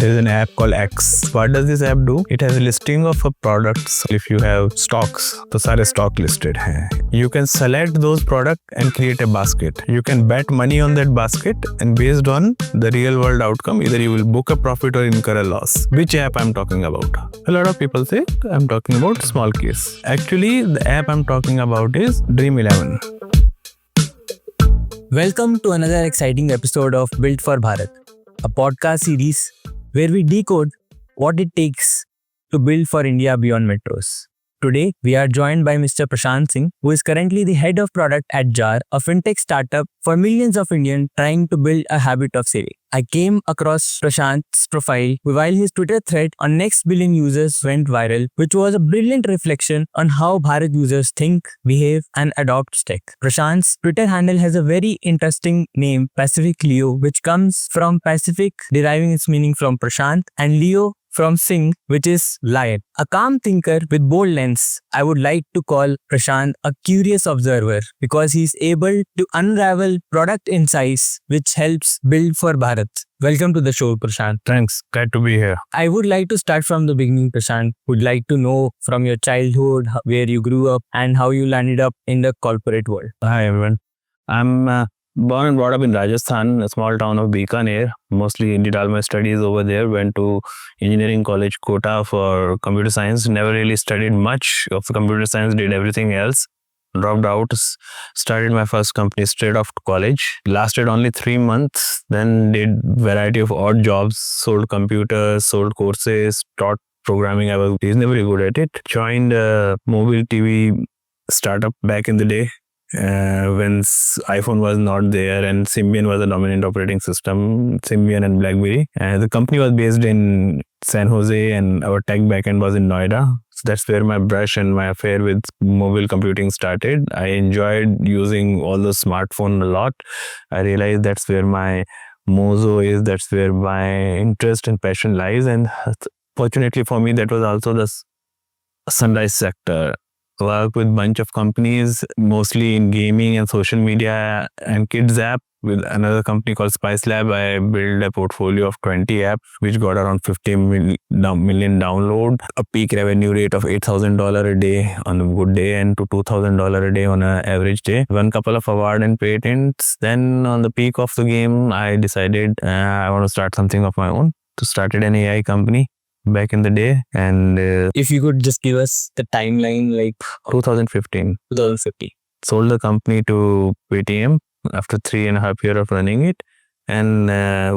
There is an app called X. What does this app do? It has a listing of products. If you have stocks, तो सारे stock listed हैं. You can select those products and create a basket. You can bet money on that basket, and based on the real world outcome, either you will book a profit or incur a loss. Which app I'm talking about? A lot of people say I'm talking about small case. Actually, the app I'm talking about is Dream 11. Welcome to another exciting episode of Built for Bharat, a podcast series where we decode what it takes to build for India beyond metros. Today, we are joined by Mr. Prashant Singh, who is currently the head of product at JAR, a fintech startup for millions of Indians trying to build a habit of saving. I came across Prashant's profile while his Twitter thread on next billion users went viral, which was a brilliant reflection on how Bharat users think, behave, and adopt tech. Prashant's Twitter handle has a very interesting name, Pacific Leo, which comes from Pacific, deriving its meaning from Prashant, and Leo from Singh, which is lion. A calm thinker with bold lens, I would like to call Prashant a curious observer because he is able to unravel product insights which helps build for Bharat. Welcome to the show, Prashant. Thanks. Glad to be here. I would like to start from the beginning, Prashant. Would like to know from your childhood, where you grew up and how you landed up in the corporate world. Hi, everyone. I'm born and brought up in Rajasthan, a small town of Bikaner. Mostly did all my studies over there. Went to engineering college Kota for computer science. Never really studied much of computer science. Did everything else. Dropped out. Started my first company straight after college. Lasted only 3 months. Then did variety of odd jobs. Sold computers. Sold courses. Taught programming. I was reasonably good at it. Joined a mobile TV startup back in the day. When iPhone was not there and Symbian was the dominant operating system, Symbian and BlackBerry. The company was based in San Jose and our tech backend was in Noida. So that's where my brush and my affair with mobile computing started. I enjoyed using all the smartphone a lot. I realized that's where my mozo is, that's where my interest and passion lies. And fortunately for me, that was also the sunrise sector. Work with bunch of companies, mostly in gaming and social media and kids app. With another company called Spice Lab, I built a portfolio of 20 apps, which got around 50 million download, a peak revenue rate of $8,000 a day on a good day and to $2,000 a day on an average day. Won couple of award and patents. Then on the peak of the game, I decided I want to start something of my own. So started an AI company back in the day, and If you could just give us the timeline, like 2015 sold the company to Paytm after 3.5 years of running it, and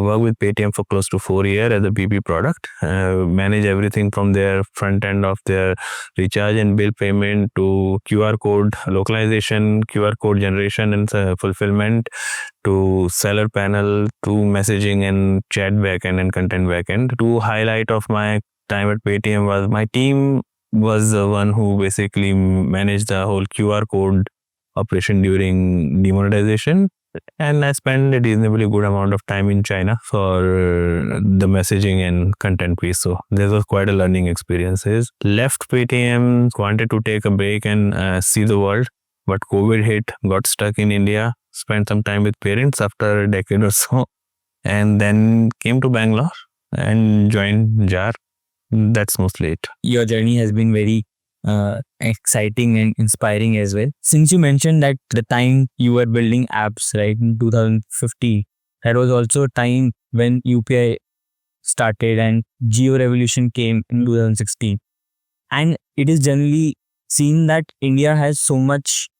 worked with Paytm for close to 4 years as a BP product. Manage everything from their front end of their recharge and bill payment to QR code localization, QR code generation and fulfillment, to seller panel, to messaging and chat backend and content backend. To highlight of my time at Paytm was my team was the one who basically managed the whole QR code operation during demonetization. And I spent a reasonably good amount of time in China for the messaging and content piece. So this was quite a learning experience. Left Paytm, wanted to take a break and see the world. But COVID hit, got stuck in India, spent some time with parents after a decade or so. And then came to Bangalore and joined JAR. That's mostly it. your journey has been very exciting and inspiring as well. Since you mentioned that the time you were building apps, right, in 2015, that was also a time when UPI started and Geo Revolution came in 2016. And it is generally seen that India has so much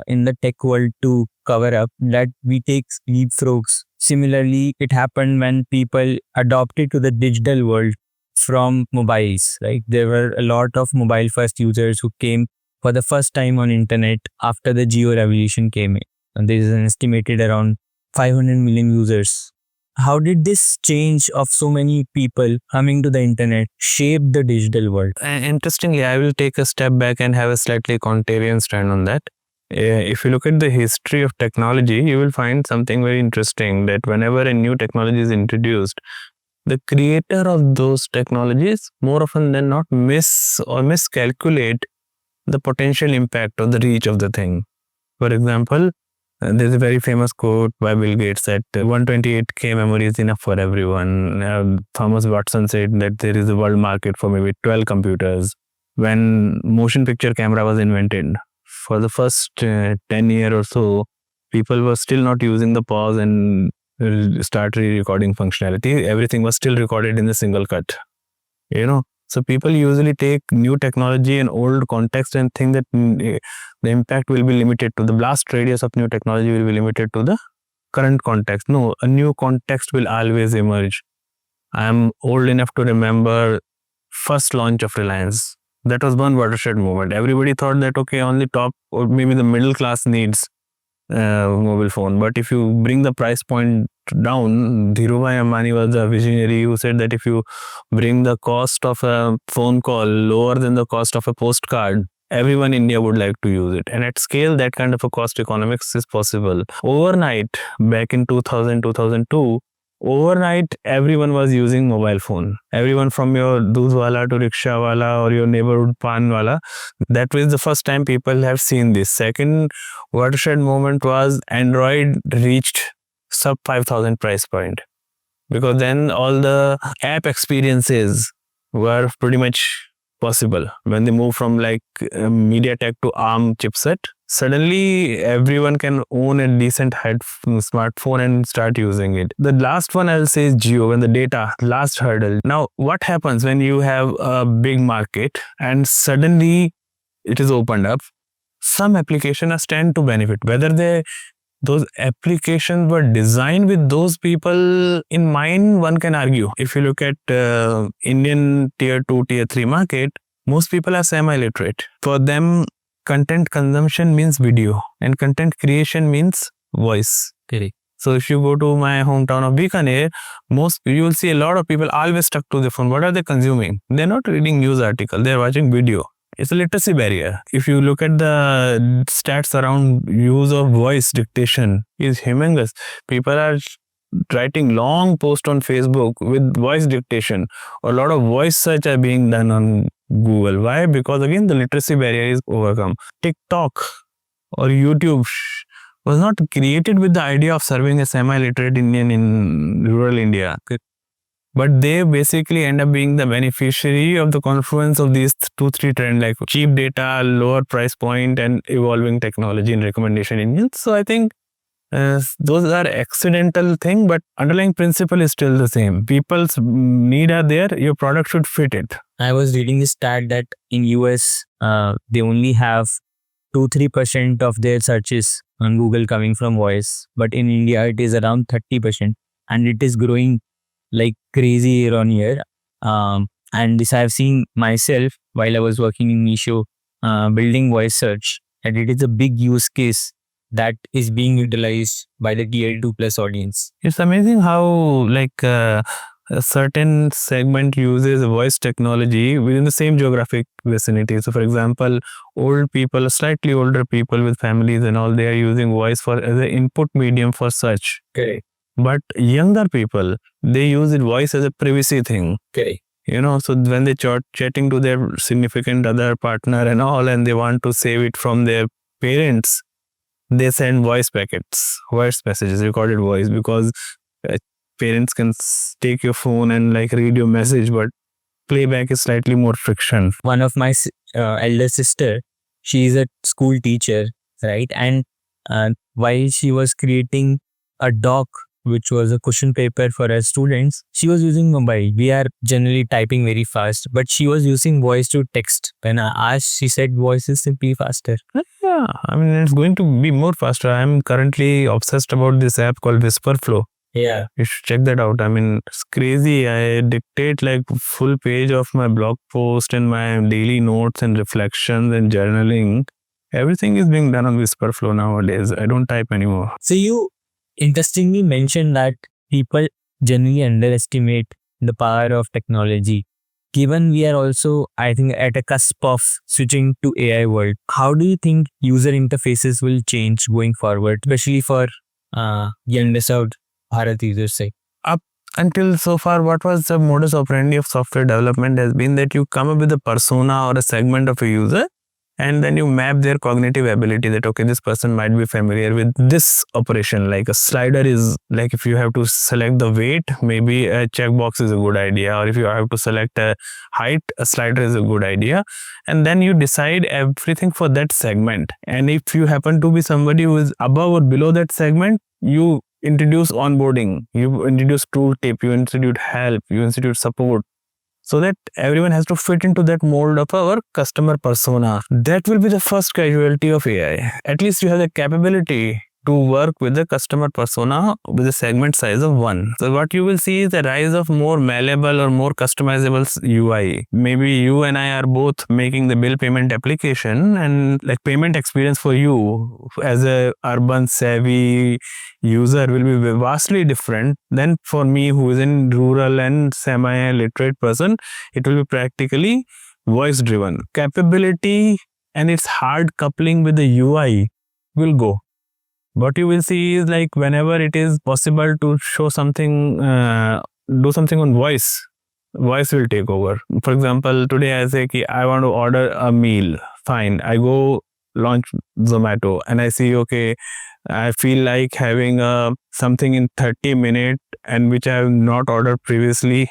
in the tech world to cover up that we take leapfrogs. Similarly, it happened when people adopted to the digital world from mobiles, right? There were a lot of mobile first users who came for the first time on internet after the Geo Revolution came in. And there is an estimated around 500 million users. How did this change of so many people coming to the internet shape the digital world? Interestingly, I will take a step back and have a slightly contrarian stand on that. If you look at the history of technology, you will find something very interesting, that whenever a new technology is introduced, the creator of those technologies more often than not miscalculate the potential impact or the reach of the thing. For example, There's a very famous quote by Bill Gates that 128K memory is enough for everyone. Thomas Watson said that there is a world market for maybe 12 computers. When motion picture camera was invented, for the first 10 year or so, people were still not using the pause and start re-recording functionality. Everything was still recorded in a single cut. So people usually take new technology and old context and think that the impact will be limited to the blast radius of new technology will be limited to the current context. No, a new context will always emerge. I am old enough to remember first launch of Reliance. That was one watershed moment. Everybody thought that, okay, only top or maybe the middle class needs mobile phone. But if you bring the price point down, Dhirubhai Ambani was a visionary who said that if you bring the cost of a phone call lower than the cost of a postcard, everyone in India would like to use it. And at scale, that kind of a cost economics is possible. Overnight, back in 2000, 2002, overnight, everyone was using mobile phone. Everyone from your doodhwala to rickshawala or your neighborhood panwala. That was the first time people have seen this. Second watershed moment was Android reached sub 5,000 price point, because then all the app experiences were pretty much possible. When they moved from like MediaTek to ARM chipset, suddenly everyone can own a decent smartphone and start using it. The last one I'll say is Geo, when the data, last hurdle. Now, what happens when you have a big market and suddenly it is opened up? Some applications stand to benefit, whether those applications were designed with those people in mind, one can argue. If you look at Indian tier 2, tier 3 market, most people are semi-literate. For them, content consumption means video and content creation means voice. Correct. So if you go to my hometown of Bikaner, you will see a lot of people always stuck to the phone. What are they consuming? They're not reading news article, they're watching video. It's a literacy barrier. If you look at the stats around use of voice dictation, is humongous. People are writing long posts on Facebook with voice dictation. A lot of voice search are being done on Google. Why? Because again, the literacy barrier is overcome. TikTok or YouTube was not created with the idea of serving a semi-literate Indian in rural India. But they basically end up being the beneficiary of the confluence of these 2-3 trends, like cheap data, lower price point, and evolving technology and recommendation engines. So I think those are accidental thing, but underlying principle is still the same. People's need are there. Your product should fit it. I was reading this stat that in US, they only have 2-3% of their searches on Google coming from voice, but in India it is around 30%, and it is growing like crazy year on year. And this I have seen myself while I was working in Meesho, building voice search, and it is a big use case that is being utilized by the tier 2 plus audience. It's amazing how like a certain segment uses voice technology within the same geographic vicinity. So for example, old people, slightly older people with families and all, they are using voice as an input medium for search. Okay. But younger people, they use it voice as a privacy thing. Okay. So when they chatting to their significant other partner and all, and they want to save it from their parents, they send voice packets, voice messages, recorded voice, because parents can take your phone and like read your message, but playback is slightly more friction. One of my elder sister, she is a school teacher, right? And while she was creating a doc, which was a question paper for her students, she was using mobile. We are generally typing very fast, but she was using voice to text. When I asked, she said voice is simply faster. Yeah, I mean, it's going to be more faster. I'm currently obsessed about this app called Whisperflow. Yeah. You should check that out. I mean, it's crazy. I dictate like full page of my blog post and my daily notes and reflections and journaling. Everything is being done on Whisperflow nowadays. I don't type anymore. So you interestingly mentioned that people generally underestimate the power of technology. Given we are also, I think, at a cusp of switching to AI world, how do you think user interfaces will change going forward, especially for the underserved Bharat users say? Up until so far, what was the modus operandi of software development has been that you come up with a persona or a segment of a user and then you map their cognitive ability that okay, this person might be familiar with this operation. Like a slider is like, if you have to select the weight, maybe a checkbox is a good idea, or if you have to select a height, a slider is a good idea. And then you decide everything for that segment. And if you happen to be somebody who is above or below that segment, you introduce onboarding, you introduce tooltip, you introduce help, you introduce support, so that everyone has to fit into that mold of our customer persona. That will be the first casualty of AI. At least you have the capability to work with the customer persona with a segment size of 1. So what you will see is the rise of more malleable or more customizable UI. Maybe you and I are both making the bill payment application, and like payment experience for you as a urban savvy user will be vastly different than for me who is in rural and semi-literate person. It will be practically voice driven. Capability and its hard coupling with the UI will go. What you will see is like whenever it is possible to show something, do something on voice will take over. For example, today I say ki I want to order a meal. Fine, I go launch Zomato and I see, okay, I feel like having something in 30 minutes and which I have not ordered previously,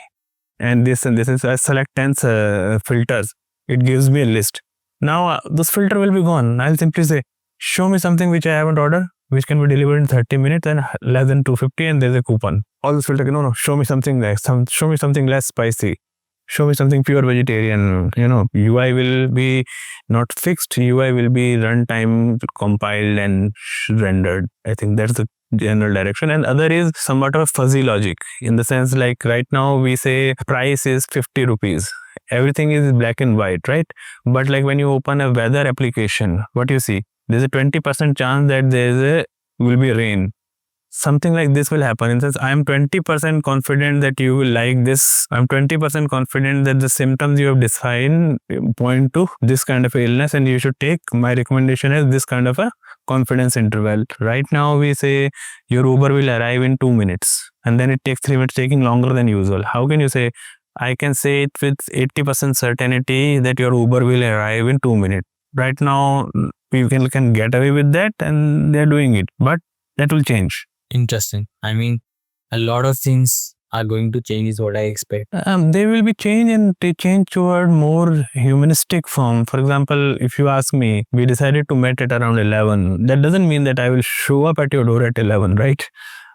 and this is, I select 10 filters. It gives me a list. Now this filter will be gone. I'll simply say, show me something which I haven't ordered, which can be delivered in 30 minutes and less than 250, and there's a coupon. All this filter, no, show me something less, show me something less spicy, show me something pure vegetarian. UI will be not fixed, UI will be runtime compiled and rendered. I think that's the general direction. And other is somewhat of fuzzy logic, in the sense like right now we say price is 50 rupees. Everything is black and white, right? But like when you open a weather application, what you see? There's a 20% chance that will be rain. Something like this will happen. In sense, I'm 20% confident that you will like this. I'm 20% confident that the symptoms you have defined point to this kind of illness, and you should take my recommendation as this kind of a confidence interval. Right now, we say your Uber will arrive in 2 minutes, and then it takes 3 minutes, taking longer than usual. How can you say? I can say it with 80% certainty that your Uber will arrive in 2 minutes. Right now, people can get away with that, and they're doing it, but that will change. Interesting. I mean, a lot of things are going to change is what I expect. They will be changed, and they change toward more humanistic form. For example, if you ask me, we decided to meet at around 11. That doesn't mean that I will show up at your door at 11, right?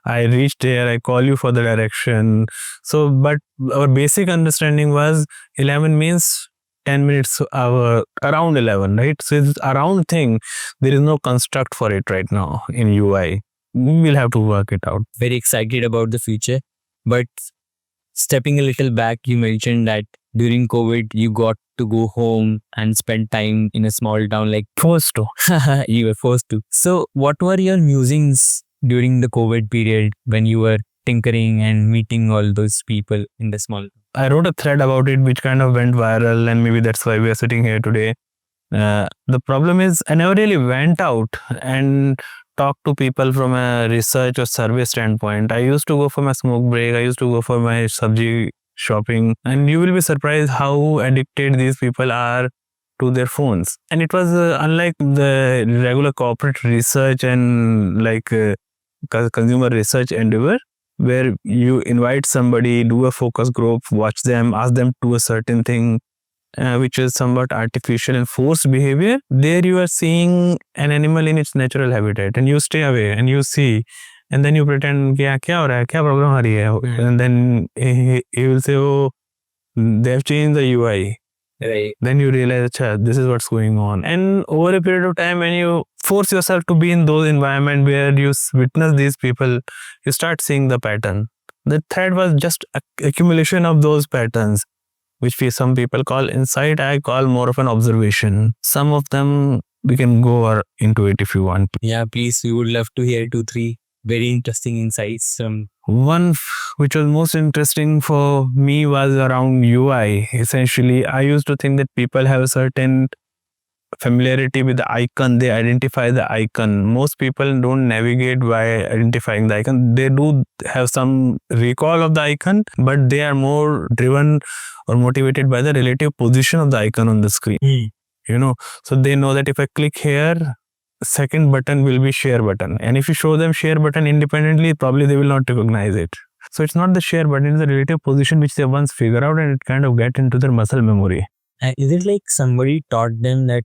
I reach there, I call you for the direction. So, but our basic understanding was 11 means 10 minutes around 11, right? So it's around thing. There is no construct for it right now in UI. We'll have to work it out. Very excited about the future. But stepping a little back, you mentioned that during COVID, you got to go home and spend time in a small town like Forced to. you were forced to. So what were your musings during the COVID period when you were tinkering and meeting all those people in the small? I wrote a thread about it which kind of went viral, and maybe that's why we are sitting here today. The problem is I never really went out and talked to people from a research or survey standpoint. I used to go for my smoke break, I used to go for my sabji shopping, and you will be surprised how addicted these people are to their phones. And it was unlike the regular corporate research and like consumer research endeavor, where you invite somebody, do a focus group, watch them, ask them to do a certain thing, which is somewhat artificial and forced behavior. There you are seeing an animal in its natural habitat, and you stay away and you see, and then you pretend, kya ho raha hai, kya problem aa rahi hai? And then he will say, oh, they have changed the UI. Right. Then you realize, this is what's going on. And over a period of time, when you force yourself to be in those environments where you witness these people, you start seeing the pattern. The thread was just accumulation of those patterns, which some people call insight. I call more of an observation. Some of them we can go into it if you want. Yeah, please. We would love to hear 2-3 very interesting insights. One which was most interesting for me was around UI. Essentially, I used to think that people have a certain familiarity with the icon. They identify the icon. Most people don't navigate by identifying the icon. They do have some recall of the icon, but they are more driven or motivated by the relative position of the icon on the screen. So they know that if I click here, second button will be share button, and if you show them share button independently, probably they will not recognize it. So it's not the share button, it's the relative position which they once figure out, and it kind of get into their muscle memory. Is it like somebody taught them that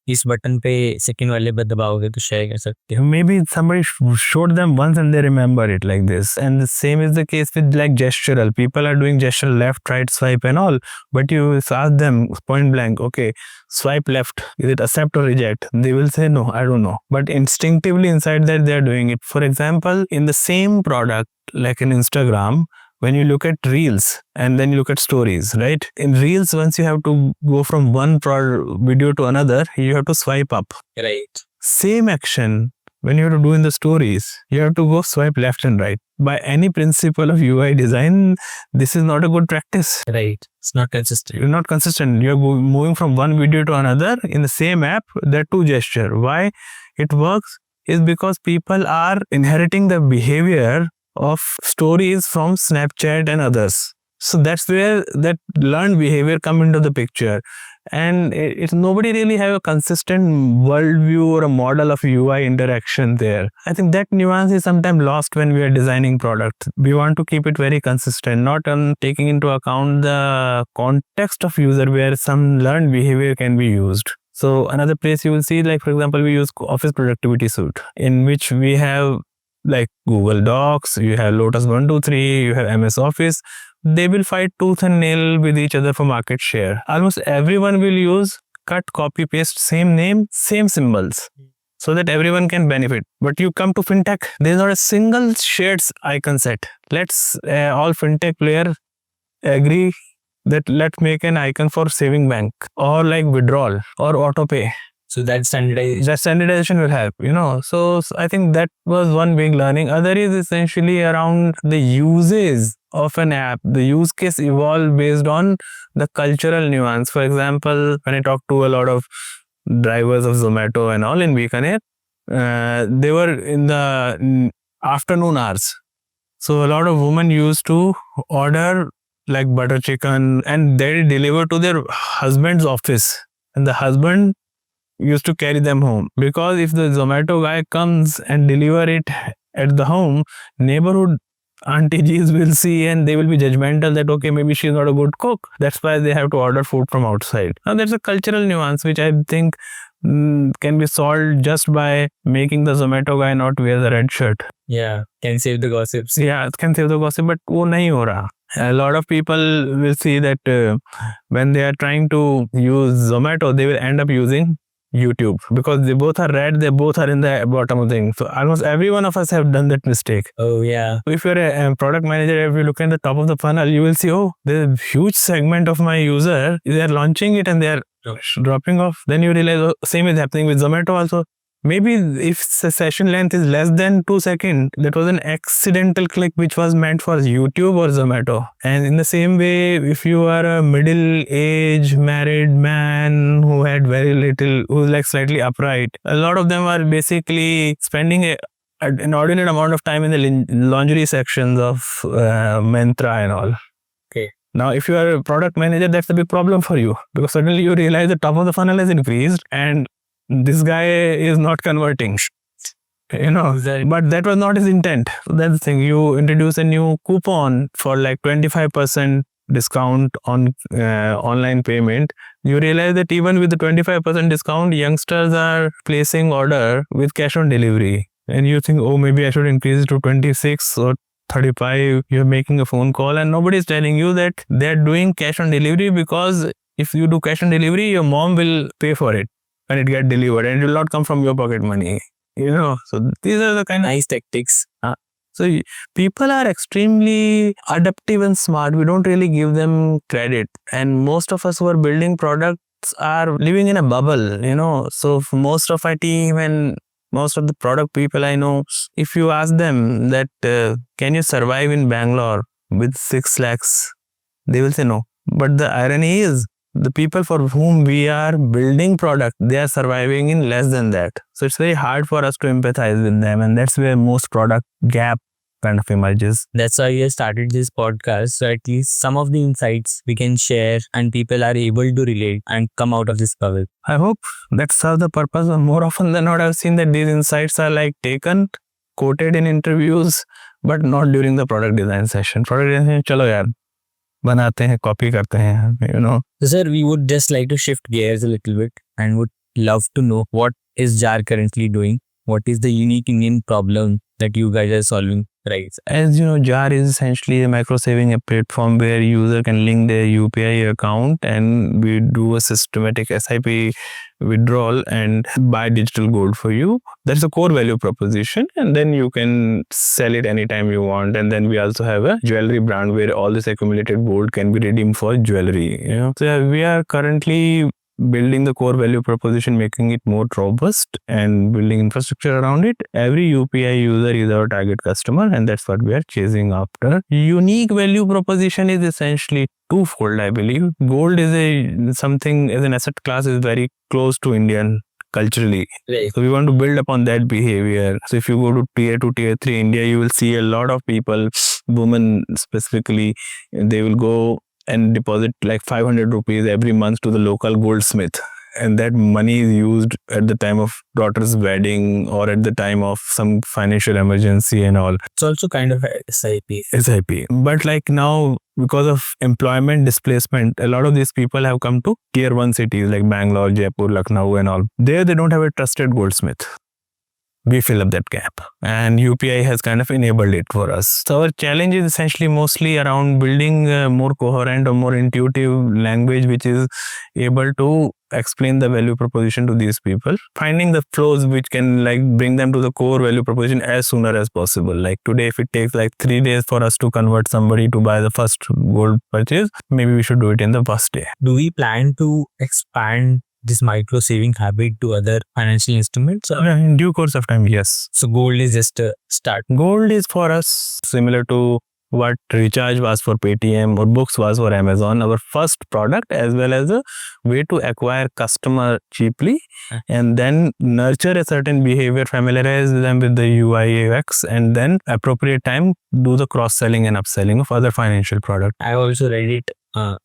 इस button पे second वाले पे दबाओगे तो share कर सकते हो? Maybe somebody showed them once and they remember it like this. And the same is the case with like gestural. People are doing gesture left, right, swipe and all. But you ask them point blank, okay, swipe left, is it accept or reject? They will say no, I don't know. But instinctively inside that they are doing it. For example, in the same product, like in Instagram, when you look at reels and then you look at stories, right? In reels, once you have to go from one video to another, you have to swipe up. Right. Same action when you have to do in the stories, you have to go swipe left and right. By any principle of UI design, this is not a good practice. Right. It's not consistent. You're not consistent. You're moving from one video to another in the same app. There are two gesture. Why it works is because people are inheriting the behavior of stories from Snapchat and others. So that's where that learned behavior come into the picture. And it's nobody really have a consistent worldview or a model of UI interaction there. I think that nuance is sometimes lost when we are designing product. We want to keep it very consistent, not taking into account the context of user where some learned behavior can be used. So another place you will see, like for example, we use Office Productivity Suite, in which we have like Google Docs, you have Lotus 123, you have MS Office. They will fight tooth and nail with each other for market share. Almost everyone will use cut, copy, paste, same name, same symbols, so that everyone can benefit. But you come to fintech, there's not a single shared icon set. Let's all fintech player agree that let's make an icon for saving bank or like withdrawal or auto pay. So that standardization will help, So I think that was one big learning. Other is essentially around the uses of an app. The use case evolved based on the cultural nuance. For example, when I talk to a lot of drivers of Zomato and all in Bikaner, they were in the afternoon hours. So a lot of women used to order like butter chicken and they deliver to their husband's office. And the husband used to carry them home, because if the Zomato guy comes and deliver it at the home, neighborhood aunties will see and they will be judgmental that okay, maybe she's not a good cook, that's why they have to order food from outside. Now there's a cultural nuance which I think can be solved just by making the Zomato guy not wear the red shirt. Yeah, can save the gossips. Yeah, it can save the gossip, but wo nahi ho raha. A lot of people will see that when they are trying to use Zomato, they will end up using YouTube, because they both are red, they both are in the bottom of the thing. So almost every one of us have done that mistake. Oh yeah. So if you're a product manager, if you look at the top of the funnel, you will see, oh, there's a huge segment of my user, they're launching it and they're dropping off. Then you realize, oh, same is happening with Zomato also. Maybe if the session length is less than 2 seconds, that was an accidental click which was meant for YouTube or Zomato. And in the same way, if you are a middle-aged married man who had very little, who's like slightly upright, a lot of them are basically spending an inordinate amount of time in the lingerie sections of Myntra and all. Okay. Now, if you are a product manager, that's a big problem for you, because suddenly you realize the top of the funnel has increased and this guy is not converting, but that was not his intent. So that's the thing. You introduce a new coupon for like 25% discount on online payment. You realize that even with the 25% discount, youngsters are placing order with cash on delivery. And you think, oh, maybe I should increase it to 26 or 35. You're making a phone call and nobody is telling you that they're doing cash on delivery, because if you do cash on delivery, your mom will pay for it when it gets delivered and it will not come from your pocket money, So these are the kind of nice tactics. So people are extremely adaptive and smart. We don't really give them credit. And most of us who are building products are living in a bubble, So for most of our team and most of the product people I know, if you ask them that, can you survive in Bangalore with 6 lakhs? They will say no. But the irony is, the people for whom we are building product, they are surviving in less than that. So it's very hard for us to empathize with them. And that's where most product gap kind of emerges. That's why we started this podcast. So at least some of the insights we can share and people are able to relate and come out of this bubble. I hope that serves the purpose. More often than not, I've seen that these insights are like taken, quoted in interviews, but not during the product design session. Product design session, चलो यार बनाते हैं, copy करते हैं, So sir, we would just like to shift gears a little bit and would love to know what is JAR currently doing? What is the unique Indian problem that you guys are solving? Right. As you know, JAR is essentially a micro saving platform where user can link their UPI account and we do a systematic SIP withdrawal and buy digital gold for you. That's a core value proposition, and then you can sell it anytime you want. And then we also have a jewelry brand where all this accumulated gold can be redeemed for jewelry. So yeah, we are currently building the core value proposition, making it more robust and building infrastructure around it. Every UPI user is our target customer, and that's what we are chasing after. Unique value proposition is essentially twofold, I believe. Gold is something as an asset class is very close to Indian culturally. Right. So we want to build upon that behavior. So if you go to tier 2, tier 3 India, you will see a lot of people, women specifically, they will go and deposit like 500 rupees every month to the local goldsmith, and that money is used at the time of daughter's wedding or at the time of some financial emergency and all. It's also kind of a SIP. But like now, because of employment displacement, a lot of these people have come to tier 1 cities like Bangalore, Jaipur, Lucknow and all. There they don't have a trusted goldsmith. We fill up that gap, and UPI has kind of enabled it for us. So our challenge is essentially mostly around building a more coherent or more intuitive language which is able to explain the value proposition to these people, finding the flows which can like bring them to the core value proposition as sooner as possible. Like today, if it takes like 3 days for us to convert somebody to buy the first gold purchase, maybe we should do it in the first day. Do we plan to expand this micro saving habit to other financial instruments? In due course of time, yes. So gold is just a start. Gold is for us similar to what recharge was for Paytm or books was for Amazon, our first product, as well as a way to acquire customer cheaply and then nurture a certain behavior, familiarize them with the UI UX, and then appropriate time do the cross-selling and upselling of other financial products. I also read it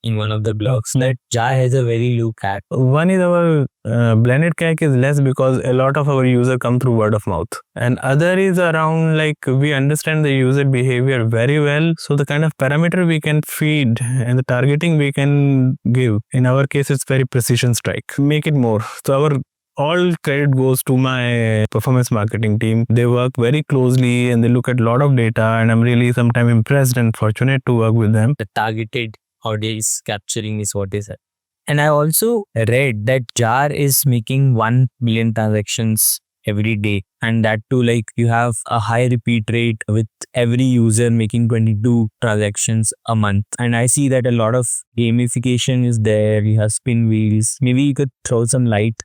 in one of the blogs that JAR has a very low CAC. One is our blended CAC is less because a lot of our users come through word of mouth, and other is around like we understand the user behavior very well, so the kind of parameter we can feed and the targeting we can give, in our case it's very precision strike, make it more. So our all credit goes to my performance marketing team. They work very closely and they look at a lot of data, and I'm really sometimes impressed and fortunate to work with them. The targeted audience capturing is what is it. And I also read that JAR is making 1 million transactions every day, and that too, like you have a high repeat rate with every user making 22 transactions a month. And I see that a lot of gamification is there. You have spin wheels. Maybe you could throw some light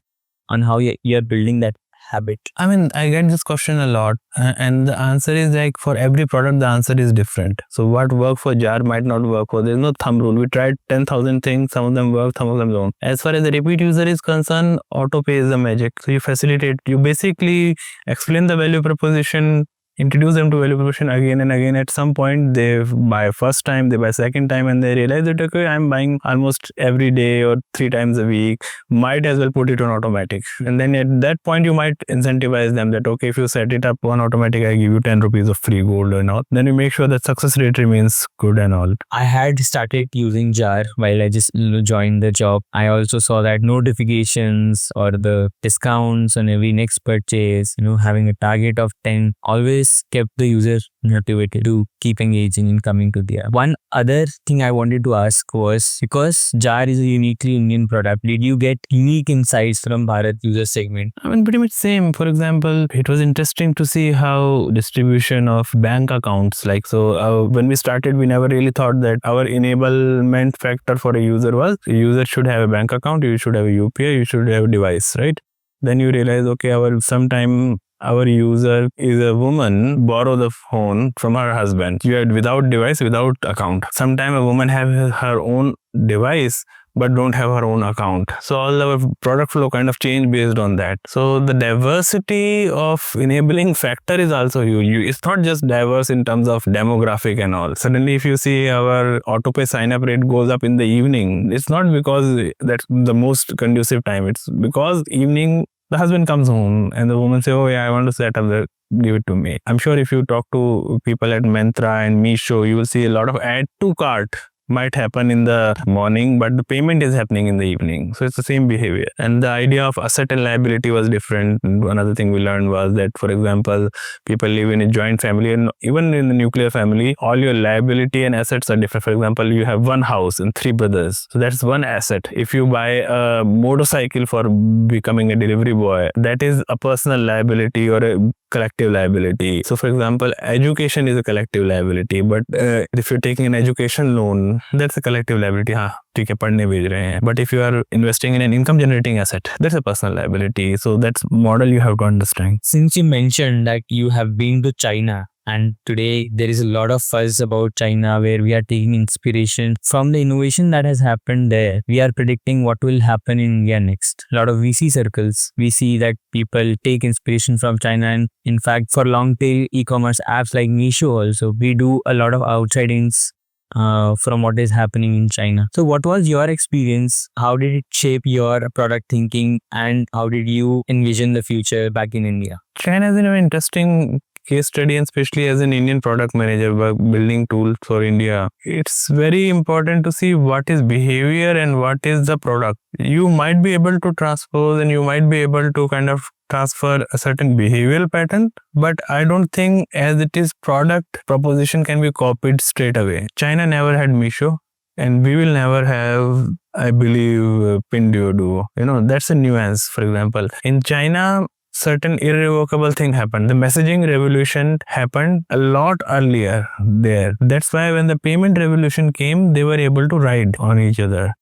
on how you're building that habit. I mean, I get this question a lot, and the answer is like for every product, the answer is different. So what worked for JAR might not work for. There's no thumb rule. We tried 10,000 things. Some of them work, some of them don't. As far as the repeat user is concerned, auto pay is the magic. So you facilitate, you basically explain the value proposition, introduce them to value proposition again and again. At some point, they buy first time, they buy second time, and they realize that, okay, I'm buying almost every day or 3 times a week. Might as well put it on automatic. And then at that point, you might incentivize them that, okay, if you set it up on automatic, I give you 10 rupees of free gold and all. Then you make sure that success rate remains good and all. I had started using JAR while I just joined the job. I also saw that notifications or the discounts on every next purchase, having a target of 10 always kept the user motivated to keep engaging and coming to the app. One other thing I wanted to ask was, because JAR is a uniquely Indian product, did you get unique insights from Bharat user segment? I mean, pretty much same. For example, it was interesting to see how distribution of bank accounts, when we started, we never really thought that our enablement factor for a user was a user should have a bank account, you should have a UPI, you should have a device, right? Then you realize, okay, sometime our user is a woman borrow the phone from her husband. You had without device, without account. Sometimes a woman have her own device but don't have her own account. So all our product flow kind of change based on that. So the diversity of enabling factor is also huge. It's not just diverse in terms of demographic and all. Suddenly if you see our autopay sign up rate goes up in the evening, it's not because that's the most conducive time. It's because evening the husband comes home and the woman say, oh yeah, I want to set up the, give it to me. I'm sure if you talk to people at Myntra and Meesho, you will see a lot of add to cart might happen in the morning, but the payment is happening in the evening. So it's the same behavior. And the idea of asset and liability was different. Another thing we learned was that, for example, people live in a joint family, and even in the nuclear family, all your liability and assets are different. For example, you have one house and 3 brothers. So that's one asset. If you buy a motorcycle for becoming a delivery boy, that is a personal liability or a collective liability. So for example, education is a collective liability, but if you're taking an education loan, that's a collective liability. हाँ ठीक है पढ़ने भेज रहे हैं. But if you are investing in an income generating asset, that's a personal liability. So that's model you have to understand. Since you mentioned that you have been to China, and today there is a lot of fuzz about China where we are taking inspiration from the innovation that has happened there. We are predicting what will happen in India next. A lot of VC circles, we see that people take inspiration from China, and in fact for long tail e-commerce apps like Meesho also, we do a lot of outside-ins from what is happening in China. So what was your experience? How did it shape your product thinking, and how did you envision the future back in India? China is an interesting case study, and especially as an Indian product manager building tools for India, it's very important to see what is behavior and what is the product. You might be able to transpose and you might be able to kind of transfer a certain behavioral pattern, but I don't think as it is product proposition can be copied straight away. China never had Meesho, and we will never have, I believe, Pinduoduo. That's a nuance. For example, in China, certain irrevocable thing happened. The messaging revolution happened a lot earlier there. That's why when the payment revolution came, they were able to ride on each other,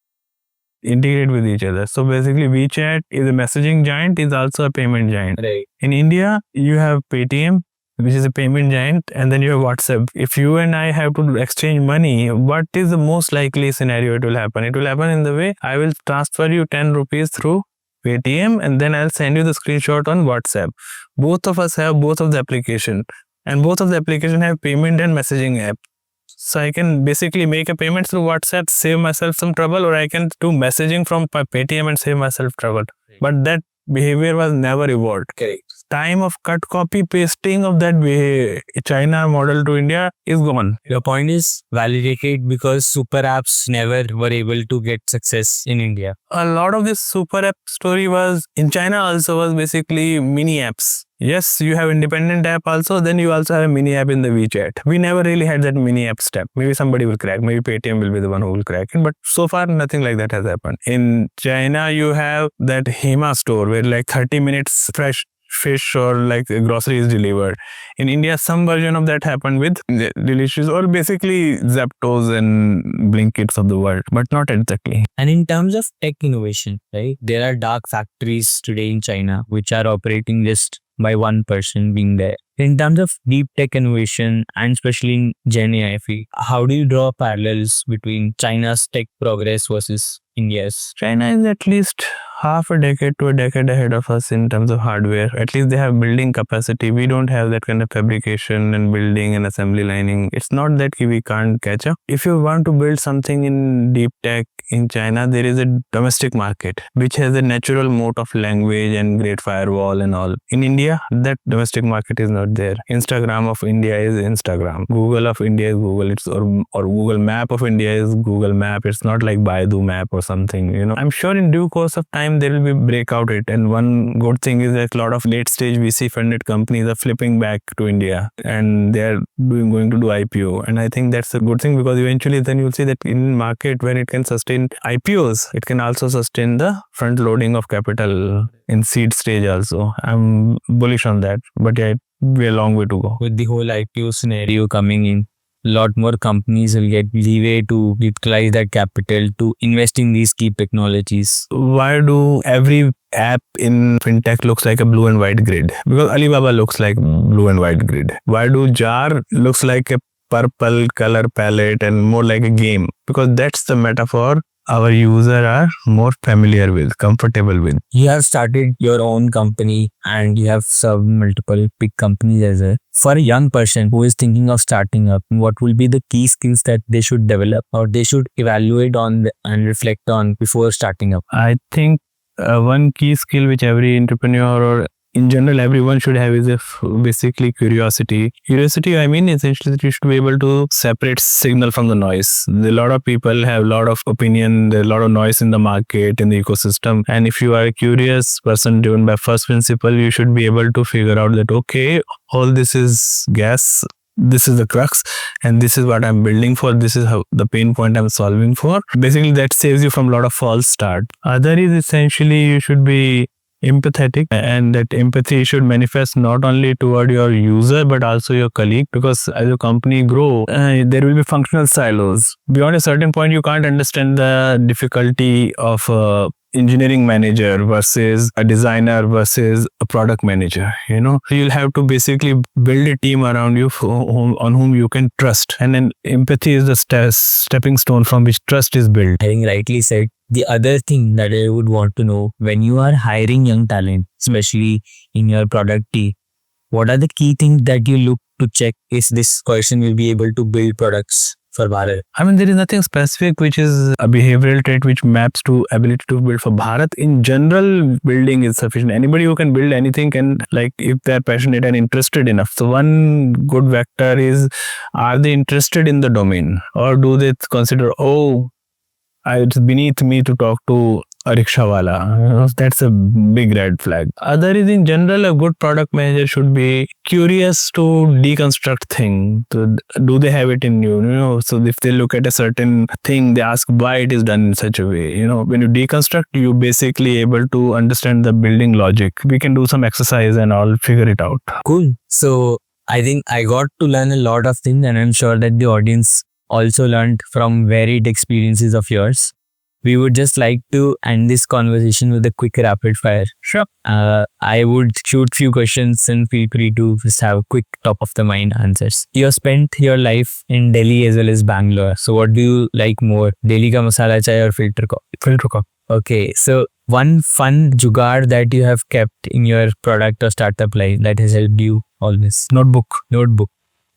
integrate with each other. So basically WeChat is a messaging giant, is also a payment giant. Right. In India, you have Paytm, which is a payment giant, and then you have WhatsApp. If you and I have to exchange money, what is the most likely scenario it will happen? It will happen in the way I will transfer you 10 rupees through Paytm and then I'll send you the screenshot on WhatsApp. Both of us have both of the application, and both of the application have payment and messaging app. So I can basically make a payment through WhatsApp, save myself some trouble, or I can do messaging from Paytm and save myself trouble. But that behavior was never evolved. Correct. Time of cut copy pasting of that China model to India is gone. Your point is validated because super apps never were able to get success in India. A lot of this super app story was in China also was basically mini apps. Yes, you have independent app also, then you also have a mini app in the WeChat. We never really had that mini app step. Maybe somebody will crack, maybe Paytm will be the one who will crack it, but so far nothing like that has happened. In China, you have that Hema store where like 30 minutes fresh fish or like groceries delivered. In India, some version of that happened with Delicious or basically Zaptos and Blinkits of the world, but not exactly. And in terms of tech innovation, right, there are dark factories today in China which are operating just by one person being there. In terms of deep tech innovation and especially in Gen AI, how do you draw parallels between China's tech progress versus India's? China is at least half a decade to a decade ahead of us in terms of hardware. At least they have building capacity. We don't have that kind of fabrication and building and assembly lining. It's not that we can't catch up. If you want to build something in deep tech in China, there is a domestic market which has a natural moat of language and great firewall and all. In India, that domestic market is not there. Instagram of India is Instagram. Google of India is Google. Or Google Map of India is Google Map. It's not like Baidu Map or something. I'm sure in due course of time there will be breakout it. And one good thing is that a lot of late stage VC funded companies are flipping back to India and they are going to do IPO. And I think that's a good thing because eventually then you'll see that in market when it can sustain IPOs, it can also sustain the front loading of capital in seed stage also. I'm bullish on that. But yeah, we're a long way to go. With the whole IPO scenario coming in, lot more companies will get leeway to utilize that capital to invest in these key technologies. Why do every app in fintech looks like a blue and white grid? Because Alibaba looks like blue and white grid. Why do Jar looks like a purple color palette and more like a game? Because that's the metaphor our user are more familiar with, comfortable with. You have started your own company and you have served multiple big companies as well. For a young person who is thinking of starting up, what will be the key skills that they should develop or they should evaluate on and reflect on before starting up? I think one key skill which every entrepreneur or in general everyone should have is basically curiosity. Curiosity, I mean, essentially that you should be able to separate signal from the noise. A lot of people have a lot of opinion, there's a lot of noise in the market, in the ecosystem. And if you are a curious person driven by first principle, you should be able to figure out that, okay, all this is gas, this is the crux, and this is what I'm building for, this is how the pain point I'm solving for. Basically, that saves you from a lot of false start. Other is essentially you should be empathetic, and that empathy should manifest not only toward your user but also your colleague, because as your company grow there will be functional silos. Beyond a certain point you can't understand the difficulty of engineering manager versus a designer versus a product manager. So you'll have to basically build a team around you on whom you can trust, and then empathy is the stepping stone from which trust is built. I think rightly said. The other thing that I would want to know, when you are hiring young talent, especially in your product team, what are the key things that you look to check is this person will be able to build products for Bharat? I mean, there is nothing specific which is a behavioral trait which maps to ability to build for Bharat. In general, building is sufficient. Anybody who can build anything can, like, if they're passionate and interested enough. So one good vector is, are they interested in the domain, or do they consider, it's beneath me to talk to a rickshawala? That's a big red flag. Other is, in general, a good product manager should be curious to deconstruct things. Do they have it in you? So if they look at a certain thing, they ask why it is done in such a way. When you deconstruct, you basically able to understand the building logic. We can do some exercise and all figure it out. Cool. So I think I got to learn a lot of things, and I'm sure that the audience also learned from varied experiences of yours. We would just like to end this conversation with a quick rapid fire. Sure. I would shoot few questions and feel free to just have quick top of the mind answers. You have spent your life in Delhi as well as Bangalore. So what do you like more? Delhi ka masala chai or filter coffee? Filter coffee. Okay. So one fun jugaad that you have kept in your product or startup life that has helped you always? Notebook.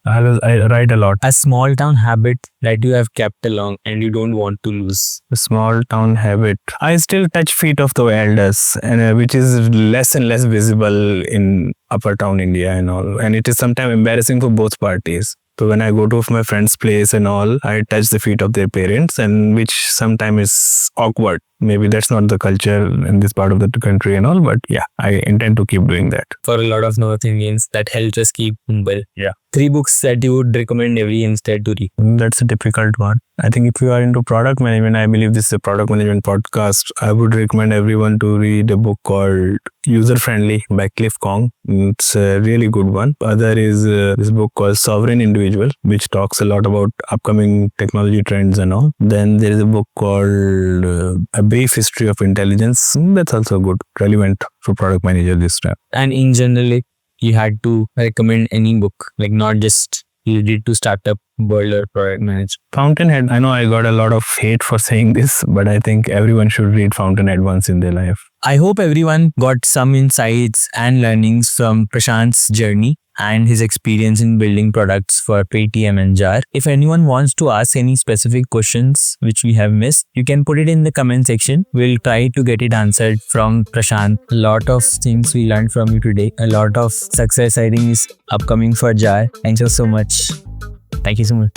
I write a lot. A small town habit that you have kept along and you don't want to lose. A small town habit. I still touch feet of the elders, and which is less and less visible in upper town India and all. And it is sometimes embarrassing for both parties. So when I go to my friend's place and all, I touch the feet of their parents, and which sometimes is awkward. Maybe that's not the culture in this part of the country and all, but yeah, I intend to keep doing that. For a lot of North Indians, that helps us keep humble. Yeah. 3 books that you would recommend every youngster to read. That's a difficult one. I think if you are into product management, I believe this is a product management podcast, I would recommend everyone to read a book called User Friendly by Cliff Kong. It's a really good one. Other is this book called Sovereign Individual, which talks a lot about upcoming technology trends and all. Then there is a book called A Brief History of Intelligence. That's also good, relevant for product manager this time. And in general, you had to recommend any book, like not just you did to startup world or product management. Fountainhead. I know I got a lot of hate for saying this, but I think everyone should read Fountainhead once in their life. I hope everyone got some insights and learnings from Prashant's journey and his experience in building products for Paytm and Jar. If anyone wants to ask any specific questions which we have missed, you can put it in the comment section. We'll try to get it answered from Prashant. A lot of things we learned from you today. A lot of success, I think, is upcoming for Jar. Thank you so much. Thank you so much.